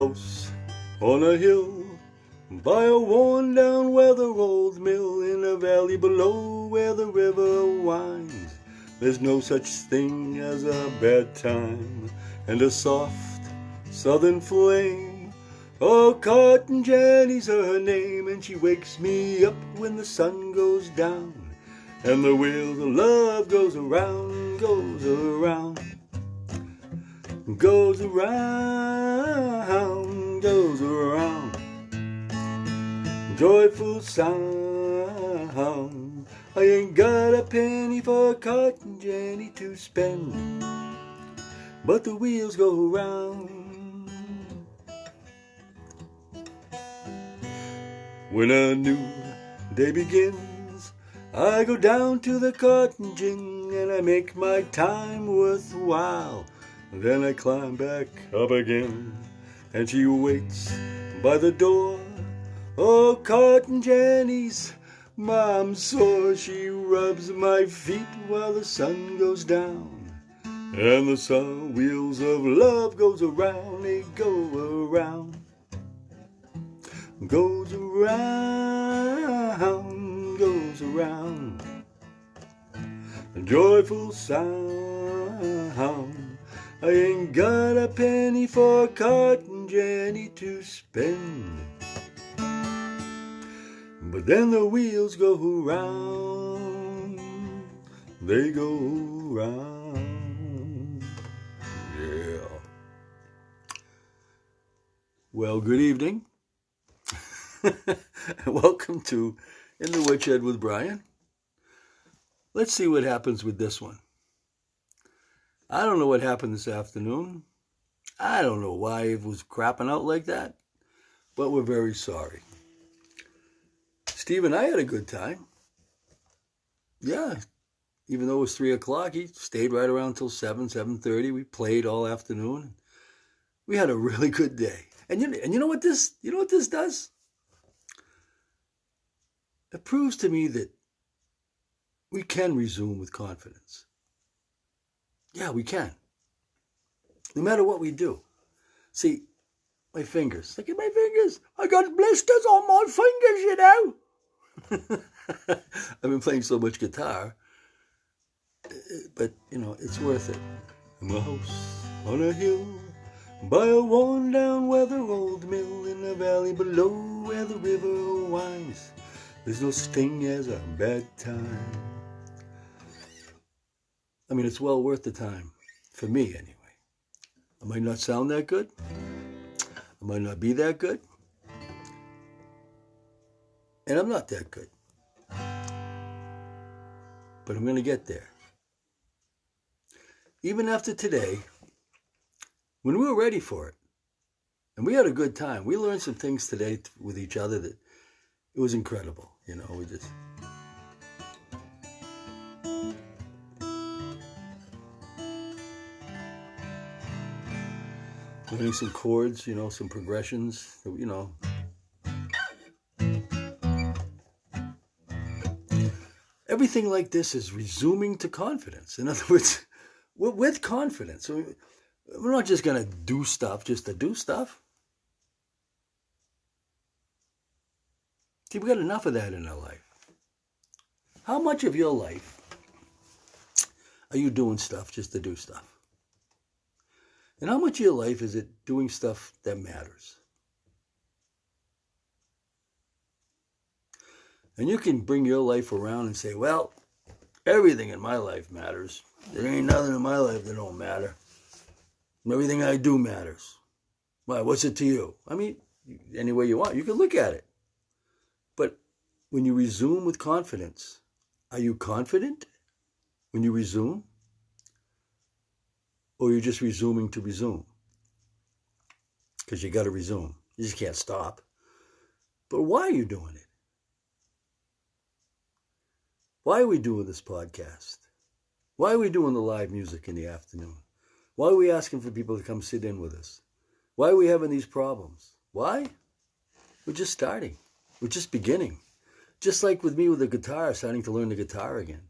House on a hill by a worn-down weather-old mill in a valley below where the river winds. There's no such thing as a bad time and a soft southern flame. Oh, Cotton Jenny's her name, and she wakes me up when the sun goes down, and the wheel of love goes around, goes around, goes around, goes around. Joyful sound. I ain't got a penny for Cotton Jenny to spend, but the wheels go round. When a new day begins, I go down to the cotton gin and I make my time worthwhile. Then I climb back up again, and she waits by the door. Oh, Cotton Jenny's mom's sore. She rubs my feet while the sun goes down, and the sun wheels of love goes around. They go around, goes around, goes around. A joyful sound. I ain't got a penny for Cotton Jenny to spend, but then the wheels go round, they go round. Yeah. Well, good evening. Welcome to In the Witch Head with Brian. Let's see what happens with this one. I don't know what happened this afternoon. I don't know why it was crapping out like that, but we're very sorry. Steve and I had a good time. Yeah, even though it was 3 o'clock, he stayed right around till 7:30. We played all afternoon. We had a really good day. And you know what this does? It proves to me that we can resume with confidence. Yeah, we can. No matter what we do. See, my fingers. Look at my fingers. I got blisters on my fingers, you know. I've been playing so much guitar. But, it's worth it. I'm a house on a hill by a worn-down weather-old mill in a valley below where the river winds. There's no such thing as a bad time. I mean, it's well worth the time. For me, anyway. I might not sound that good. I might not be that good. And I'm not that good. But I'm going to get there. Even after today, when we were ready for it, and we had a good time, we learned some things today with each other that it was incredible. We just... learning some chords, some progressions, Everything like this is resuming to confidence. In other words, with confidence. We're not just going to do stuff just to do stuff. See, we got enough of that in our life. How much of your life are you doing stuff just to do stuff? And how much of your life is it doing stuff that matters? And you can bring your life around and say, well, everything in my life matters. There ain't nothing in my life that don't matter. Everything I do matters. Why, what's it to you? I mean, any way you want. You can look at it. But when you resume with confidence, are you confident when you resume? Or you're just resuming to resume? Because you got to resume. You just can't stop. But why are you doing it? Why are we doing this podcast? Why are we doing the live music in the afternoon? Why are we asking for people to come sit in with us? Why are we having these problems? Why? We're just starting. We're just beginning. Just like with me with the guitar, starting to learn the guitar again.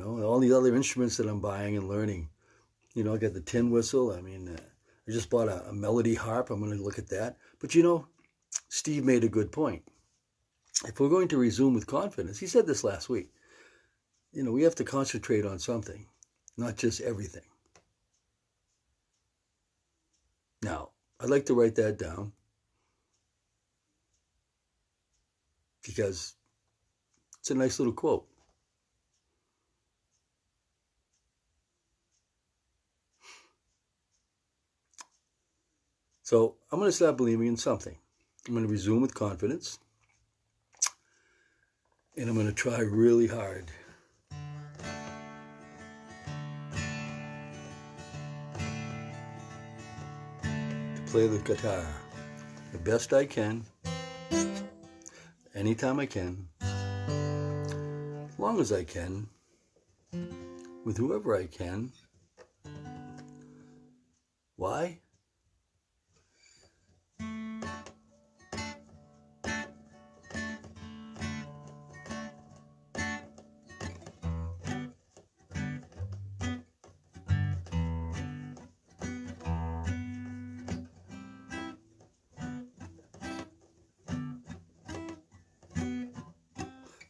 All the other instruments that I'm buying and learning. I got the tin whistle. I mean, I just bought a melody harp. I'm going to look at that. But you know, Steve made a good point. If we're going to resume with confidence, he said this last week, you know, we have to concentrate on something, not just everything. Now, I'd like to write that down because it's a nice little quote. So I'm going to start believing in something. I'm going to resume with confidence. And I'm going to try really hard to play the guitar the best I can, anytime I can, as long as I can, with whoever I can. Why?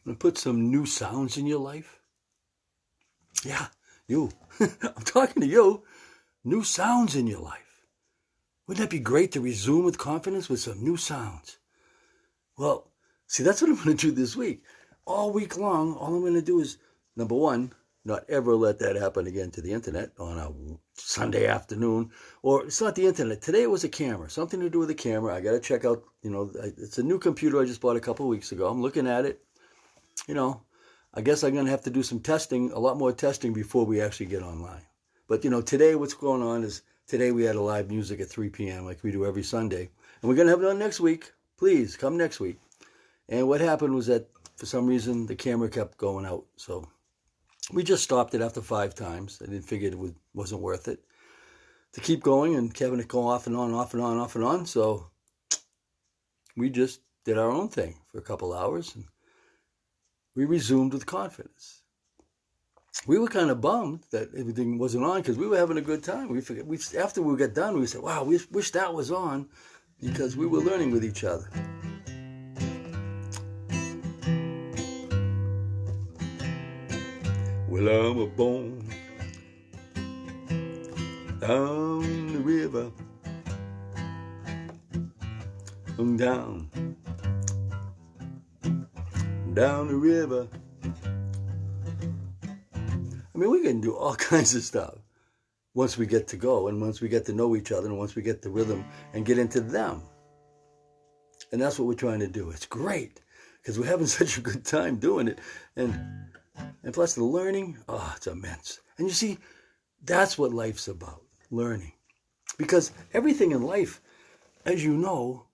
I'm going to put some new sounds in your life. Yeah, you. I'm talking to you. New sounds in your life. Wouldn't that be great to resume with confidence with some new sounds? Well, see, that's what I'm going to do this week. All week long, all I'm going to do is, number one, not ever let that happen again to the internet on a Sunday afternoon. Or it's not the internet. Today it was a camera. Something to do with the camera. I got to check out, you know, it's a new computer I just bought a couple of weeks ago. I'm looking at it. You know, I guess I'm going to have to do some testing, a lot more testing before we actually get online. But, you know, today what's going on is today we had a live music at 3 p.m. like we do every Sunday. And we're going to have it on next week. Please come next week. And what happened was that for some reason the camera kept going out. So we just stopped it after 5 times. I didn't figure it wasn't worth it to keep going and having it go off and on, off and on, off and on. So we just did our own thing for a couple hours. And we resumed with confidence. We were kind of bummed that everything wasn't on because we were having a good time. After we got done, we said, wow, we wish that was on because we were learning with each other. Well, I'm a bone down the river. I'm down the river. I mean, we can do all kinds of stuff once we get to go and once we get to know each other and once we get the rhythm and get into them. And that's what we're trying to do. It's great because we're having such a good time doing it. And plus the learning, oh, it's immense. And you see, that's what life's about, learning. Because everything in life, as you know,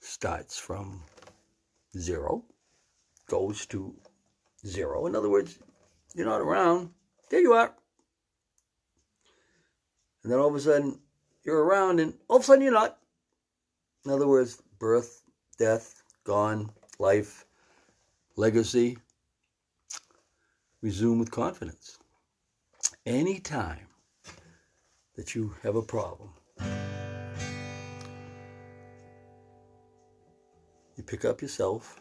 starts from 0, goes to 0. In other words, you're not around. There you are. And then all of a sudden, you're around, and all of a sudden, you're not. In other words, birth, death, gone, life, legacy. Resume with confidence. Anytime that you have a problem, you pick up yourself,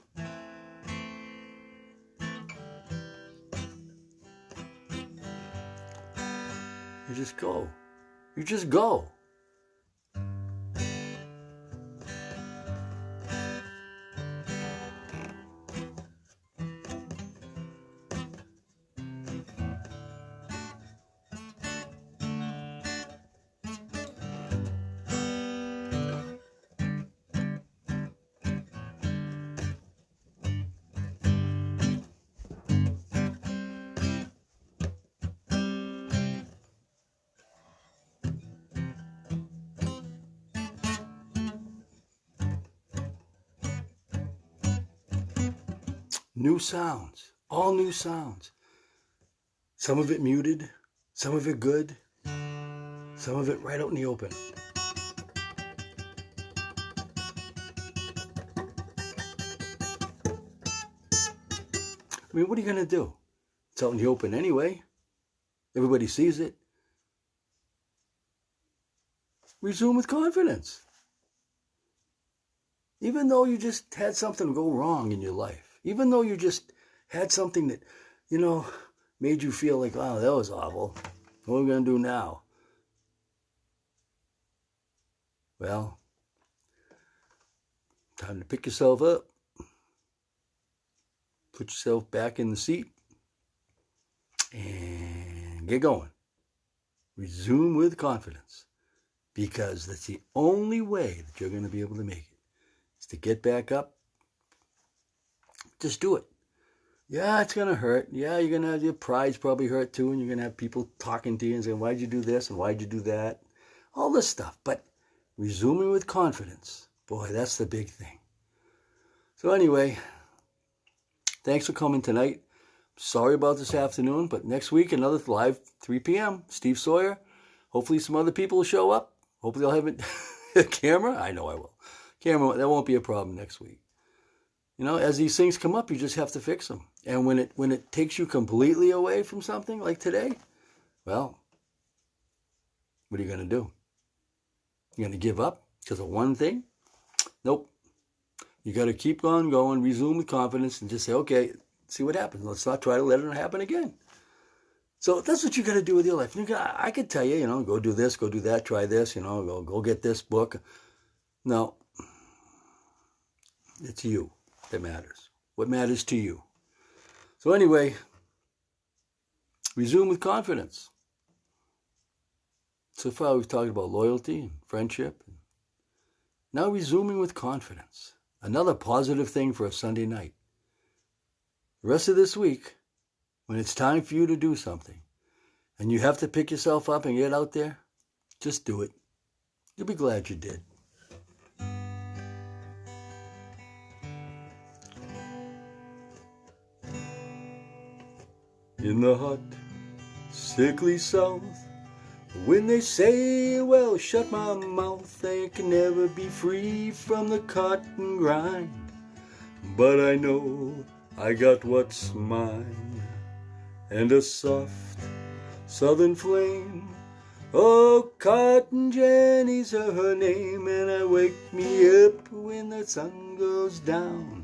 you just go. You just go. New sounds, all new sounds. Some of it muted, some of it good, some of it right out in the open. I mean, what are you going to do? It's out in the open anyway. Everybody sees it. resume with confidence. Even though you just had something go wrong in your life, even though you just had something that, made you feel like, oh, that was awful. What are we going to do now? Well, time to pick yourself up. Put yourself back in the seat and get going. Resume with confidence, because that's the only way that you're going to be able to make it, is to get back up. Just do it. Yeah, it's going to hurt. Yeah, you're going to have your pride's probably hurt too, and you're going to have people talking to you and saying, why'd you do this and why'd you do that? All this stuff. But resuming with confidence, boy, that's the big thing. So anyway, thanks for coming tonight. Sorry about this afternoon, but next week, another live 3 p.m. Steve Sawyer. Hopefully some other people will show up. Hopefully I'll have a camera. I know I will. Camera, that won't be a problem next week. As these things come up, you just have to fix them. And when it takes you completely away from something like today, well, what are you going to do? You're going to give up because of one thing? Nope. You got to keep on going, resume with confidence, and just say, okay, see what happens. Let's not try to let it happen again. So that's what you got to do with your life. I could tell you, go do this, go do that, try this, go get this book. No, it's you that matters. What matters to you? So anyway, resume with confidence. So far we've talked about loyalty and friendship. Now resuming with confidence. Another positive thing for a Sunday night. The rest of this week, when it's time for you to do something, and you have to pick yourself up and get out there, just do it. You'll be glad you did. In the hot, sickly South, when they say, well, shut my mouth, they can never be free from the cotton grind. But I know I got what's mine, and a soft southern flame. Oh, Cotton Jenny's her name, and I wake me up when the sun goes down.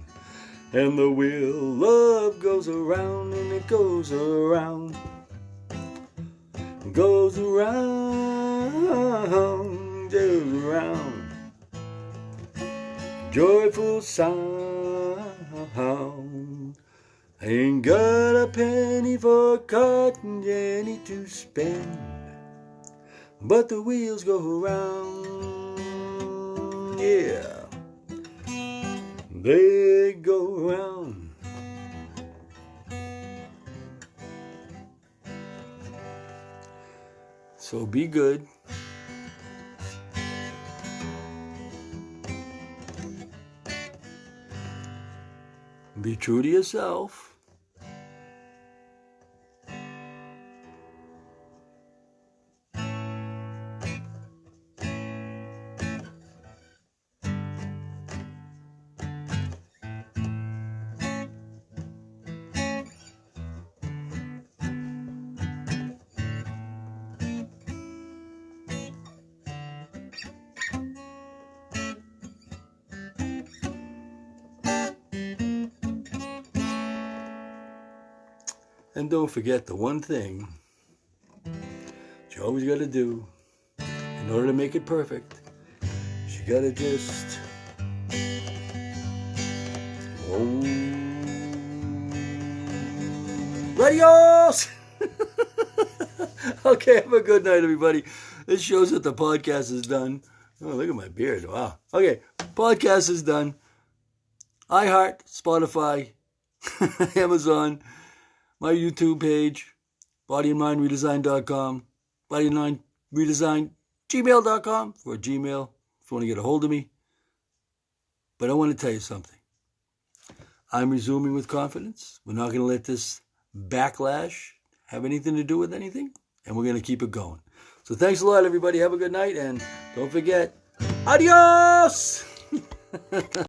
And the wheel of goes around, and it goes around. Goes around, goes around. Joyful sound. I ain't got a penny for Cotton Jenny to spend, but the wheels go around, yeah. They go around. So be good. Be true to yourself. And don't forget the one thing that you always got to do in order to make it perfect. You got to just, adios! Okay, have a good night, everybody. This shows that the podcast is done. Oh, look at my beard. Wow. Okay, podcast is done. iHeart, Spotify, Amazon, my YouTube page, bodyandmindredesign.com, bodyandmindredesign, gmail.com for Gmail if you want to get a hold of me. But I want to tell you something. I'm resuming with confidence. We're not going to let this backlash have anything to do with anything, and we're going to keep it going. So thanks a lot, everybody. Have a good night, and don't forget, adios!